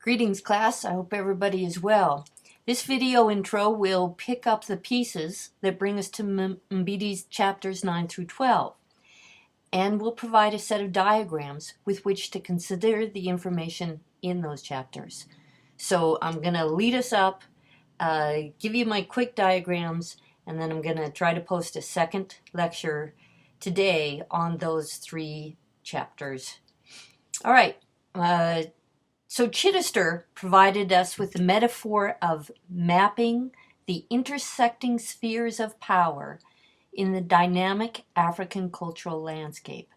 Greetings, class. I hope everybody is well. This video intro will pick up the pieces that bring us to Mbiti's chapters 9 through 12, and will provide a set of diagrams with which to consider the information in those chapters. So I'm going to lead us up, give you my quick diagrams, and then I'm going to try to post a second lecture today on those three chapters. All right. So Chittister provided us with the metaphor of mapping the intersecting spheres of power in the dynamic African cultural landscape.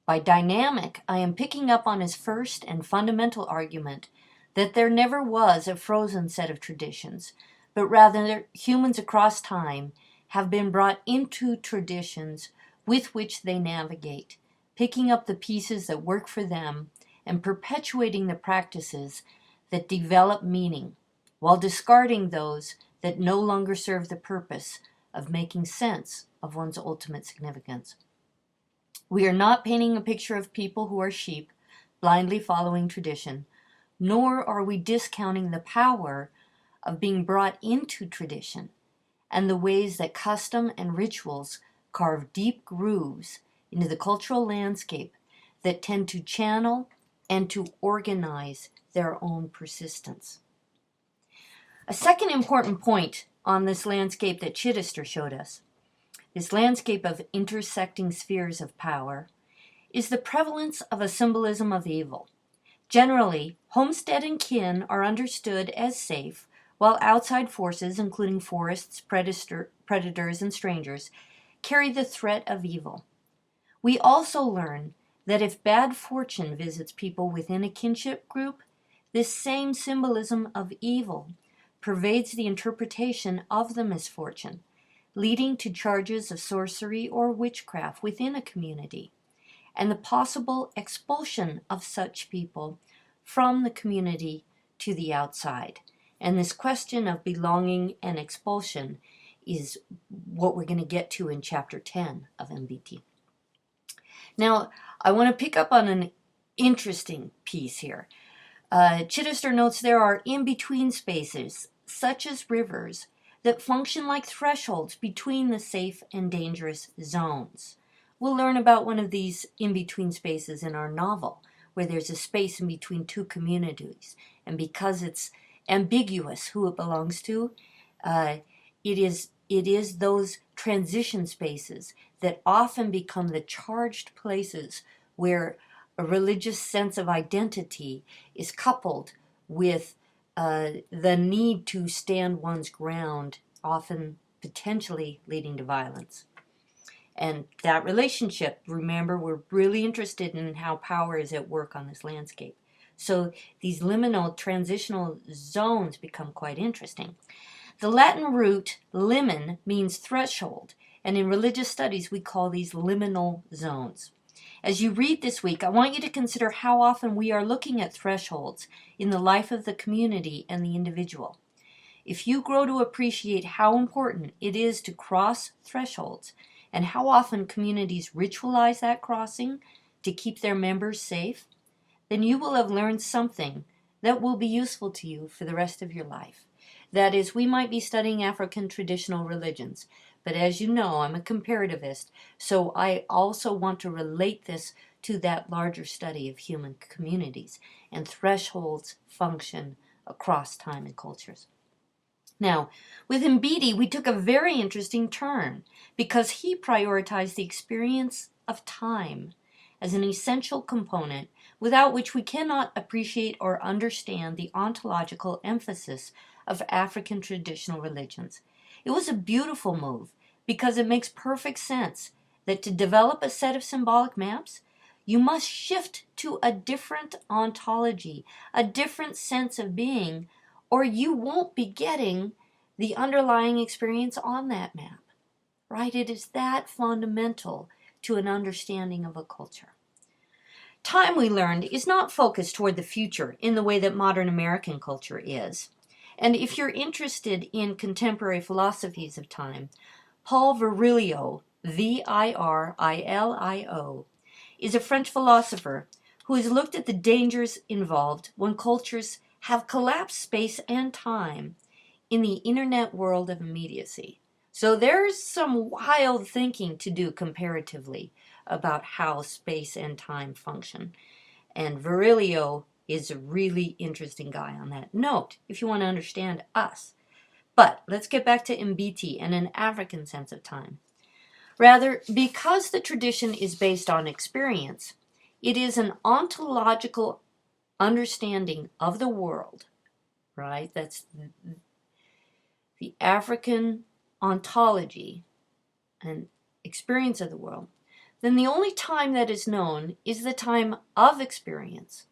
By dynamic, I am picking up on his first and fundamental argument that there never was a frozen set of traditions, but rather humans across time have been brought into traditions with which they navigate, picking up the pieces that work for them and perpetuating the practices that develop meaning, while discarding those that no longer serve the purpose of making sense of one's ultimate significance. We are not painting a picture of people who are sheep, blindly following tradition, nor are we discounting the power of being brought into tradition and the ways that custom and rituals carve deep grooves into the cultural landscape that tend to channel and to organize their own persistence. A second important point on this landscape that Chittister showed us, this landscape of intersecting spheres of power, is the prevalence of a symbolism of evil. Generally, homestead and kin are understood as safe, while outside forces, including forests, predators, and strangers, carry the threat of evil. We also learn that if bad fortune visits people within a kinship group, this same symbolism of evil pervades the interpretation of the misfortune, leading to charges of sorcery or witchcraft within a community, and the possible expulsion of such people from the community to the outside. And this question of belonging and expulsion is what we're going to get to in chapter 10 of Mbiti. Now, I want to pick up on an interesting piece here. Chittister notes there are in-between spaces, such as rivers, that function like thresholds between the safe and dangerous zones. We'll learn about one of these in-between spaces in our novel, where there's a space in between two communities, and because it's ambiguous who it belongs to, it is those transition spaces that often become the charged places where a religious sense of identity is coupled with the need to stand one's ground, often potentially leading to violence. And that relationship, remember, we're really interested in how power is at work on this landscape. So these liminal transitional zones become quite interesting. The Latin root limen means threshold, and in religious studies we call these liminal zones. As you read this week, I want you to consider how often we are looking at thresholds in the life of the community and the individual. If you grow to appreciate how important it is to cross thresholds and how often communities ritualize that crossing to keep their members safe, then you will have learned something that will be useful to you for the rest of your life. That is, we might be studying African traditional religions, but as you know, I'm a comparativist, so I also want to relate this to that larger study of human communities and thresholds function across time and cultures. Now, with Mbiti, we took a very interesting turn because he prioritized the experience of time as an essential component without which we cannot appreciate or understand the ontological emphasis of African traditional religions. It was a beautiful move because it makes perfect sense that to develop a set of symbolic maps, you must shift to a different ontology, a different sense of being, or you won't be getting the underlying experience on that map, right? It is that fundamental to an understanding of a culture. Time, we learned, is not focused toward the future in the way that modern American culture is. And if you're interested in contemporary philosophies of time, Paul Virilio, 'is a French philosopher who has looked at the dangers involved when cultures have collapsed space and time in the internet world of immediacy. So there's some wild thinking to do comparatively about how space and time function. And Virilio is a really interesting guy on that note, if you want to understand us. But let's get back to Mbiti and an African sense of time. Rather, because the tradition is based on experience, it is an ontological understanding of the world, right? That's the African ontology and experience of the world. Then the only time that is known is the time of experience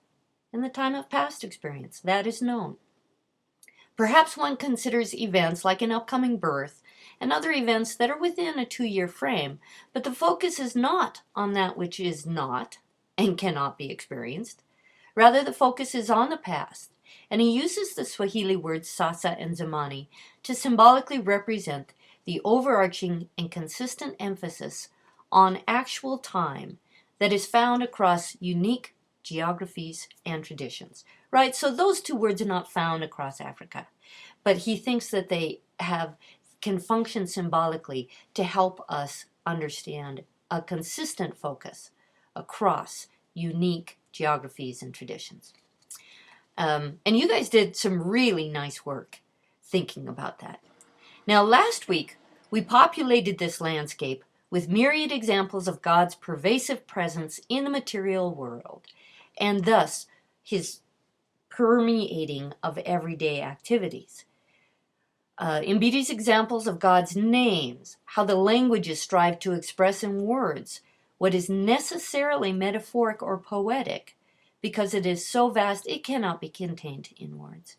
and the time of past experience. That is known. Perhaps one considers events like an upcoming birth and other events that are within a 2-year frame, but the focus is not on that which is not and cannot be experienced. Rather, the focus is on the past, and he uses the Swahili words sasa and zamani to symbolically represent the overarching and consistent emphasis on actual time that is found across unique geographies and traditions. Right? So those two words are not found across Africa, but he thinks that they can function symbolically to help us understand a consistent focus across unique geographies and traditions. And you guys did some really nice work thinking about that. Now, last week, we populated this landscape with myriad examples of God's pervasive presence in the material world, and thus his permeating of everyday activities. Mbiti's examples of God's names, how the languages strive to express in words what is necessarily metaphoric or poetic, because it is so vast it cannot be contained in words.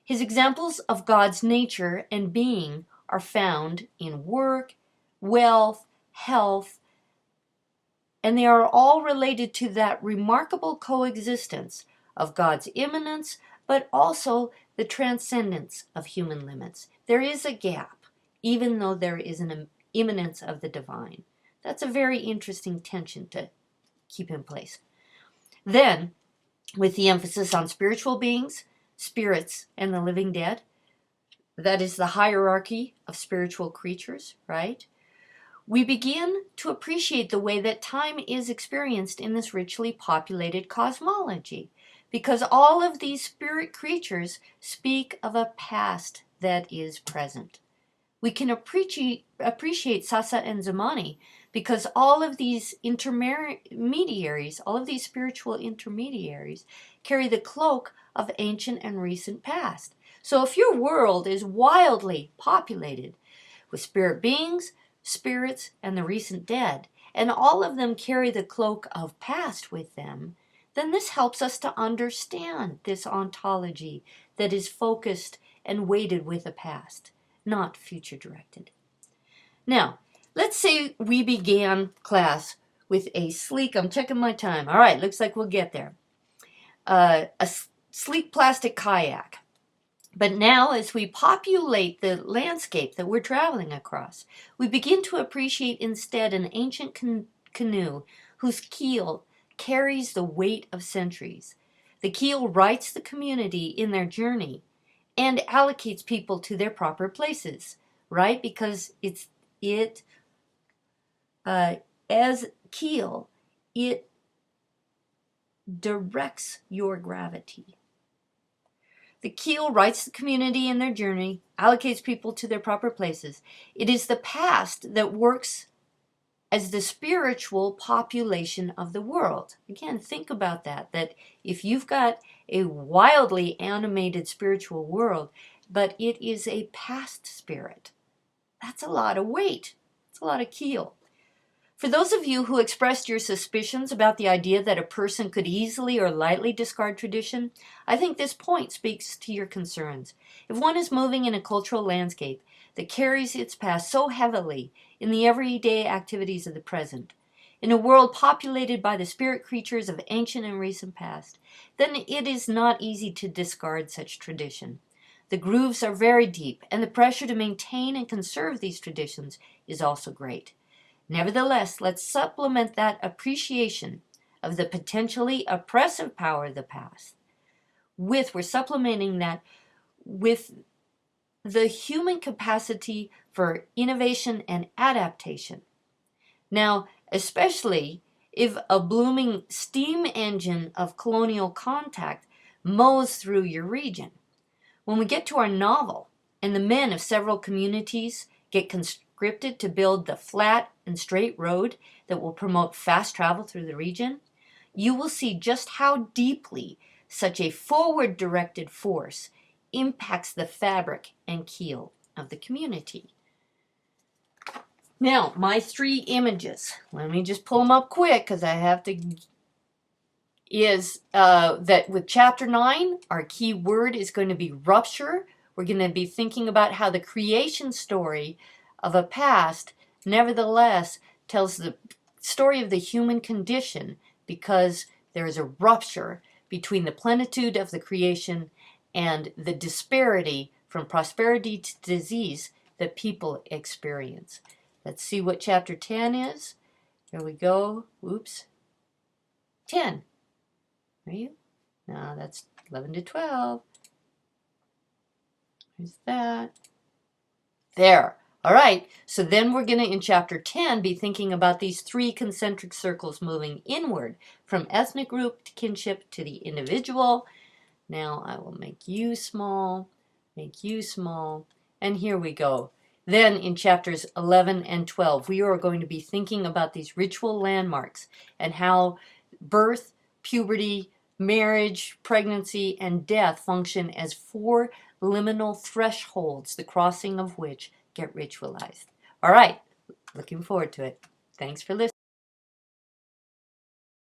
His examples of God's nature and being are found in work, wealth, health, and they are all related to that remarkable coexistence of God's immanence, but also the transcendence of human limits. There is a gap, even though there is an immanence of the divine. That's a very interesting tension to keep in place. Then, with the emphasis on spiritual beings, spirits, and the living dead, that is the hierarchy of spiritual creatures, right? We begin to appreciate the way that time is experienced in this richly populated cosmology, because all of these spirit creatures speak of a past that is present. We can appreciate Sasa and Zamani because all of these intermediaries, all of these spiritual intermediaries, carry the cloak of ancient and recent past. So if your world is wildly populated with spirit beings, spirits, and the recent dead, and all of them carry the cloak of past with them, then this helps us to understand this ontology that is focused and weighted with the past, not future directed. Now, let's say we began class with a sleek, I'm checking my time, all right, looks like we'll get there, a sleek plastic kayak. But now, as we populate the landscape that we're traveling across, we begin to appreciate instead an ancient canoe whose keel carries the weight of centuries. The keel writes the community in their journey and allocates people to their proper places, right? Because as keel, it directs your gravity. The keel writes the community in their journey, allocates people to their proper places. It is the past that works as the spiritual population of the world. Again, think about that if you've got a wildly animated spiritual world, but it is a past spirit, that's a lot of weight. It's a lot of keel. For those of you who expressed your suspicions about the idea that a person could easily or lightly discard tradition, I think this point speaks to your concerns. If one is moving in a cultural landscape that carries its past so heavily in the everyday activities of the present, in a world populated by the spirit creatures of ancient and recent past, then it is not easy to discard such tradition. The grooves are very deep, and the pressure to maintain and conserve these traditions is also great. Nevertheless, let's supplement that appreciation of the potentially oppressive power of the past we're supplementing that with the human capacity for innovation and adaptation. Now, especially if a blooming steam engine of colonial contact mows through your region. When we get to our novel, and the men of several communities get conscripted to build the flat and straight road that will promote fast travel through the region, you will see just how deeply such a forward-directed force impacts the fabric and keel of the community. Now, my 3 images, let me just pull them up quick because I have to, is that with chapter 9, our key word is going to be rupture. We're going to be thinking about how the creation story of a past nevertheless tells the story of the human condition because there is a rupture between the plenitude of the creation and the disparity from prosperity to disease that people experience. Let's see what chapter 10 is. Here we go. Oops. 10. Are you? No, that's 11 to 12. Where's that? There. All right. So then we're going to, in chapter 10, be thinking about these 3 concentric circles moving inward from ethnic group to kinship to the individual. Now I will make you small, and here we go. Then in chapters 11 and 12, we are going to be thinking about these ritual landmarks and how birth, puberty, marriage, pregnancy, and death function as 4 liminal thresholds, the crossing of which get ritualized. All right, looking forward to it. Thanks for listening.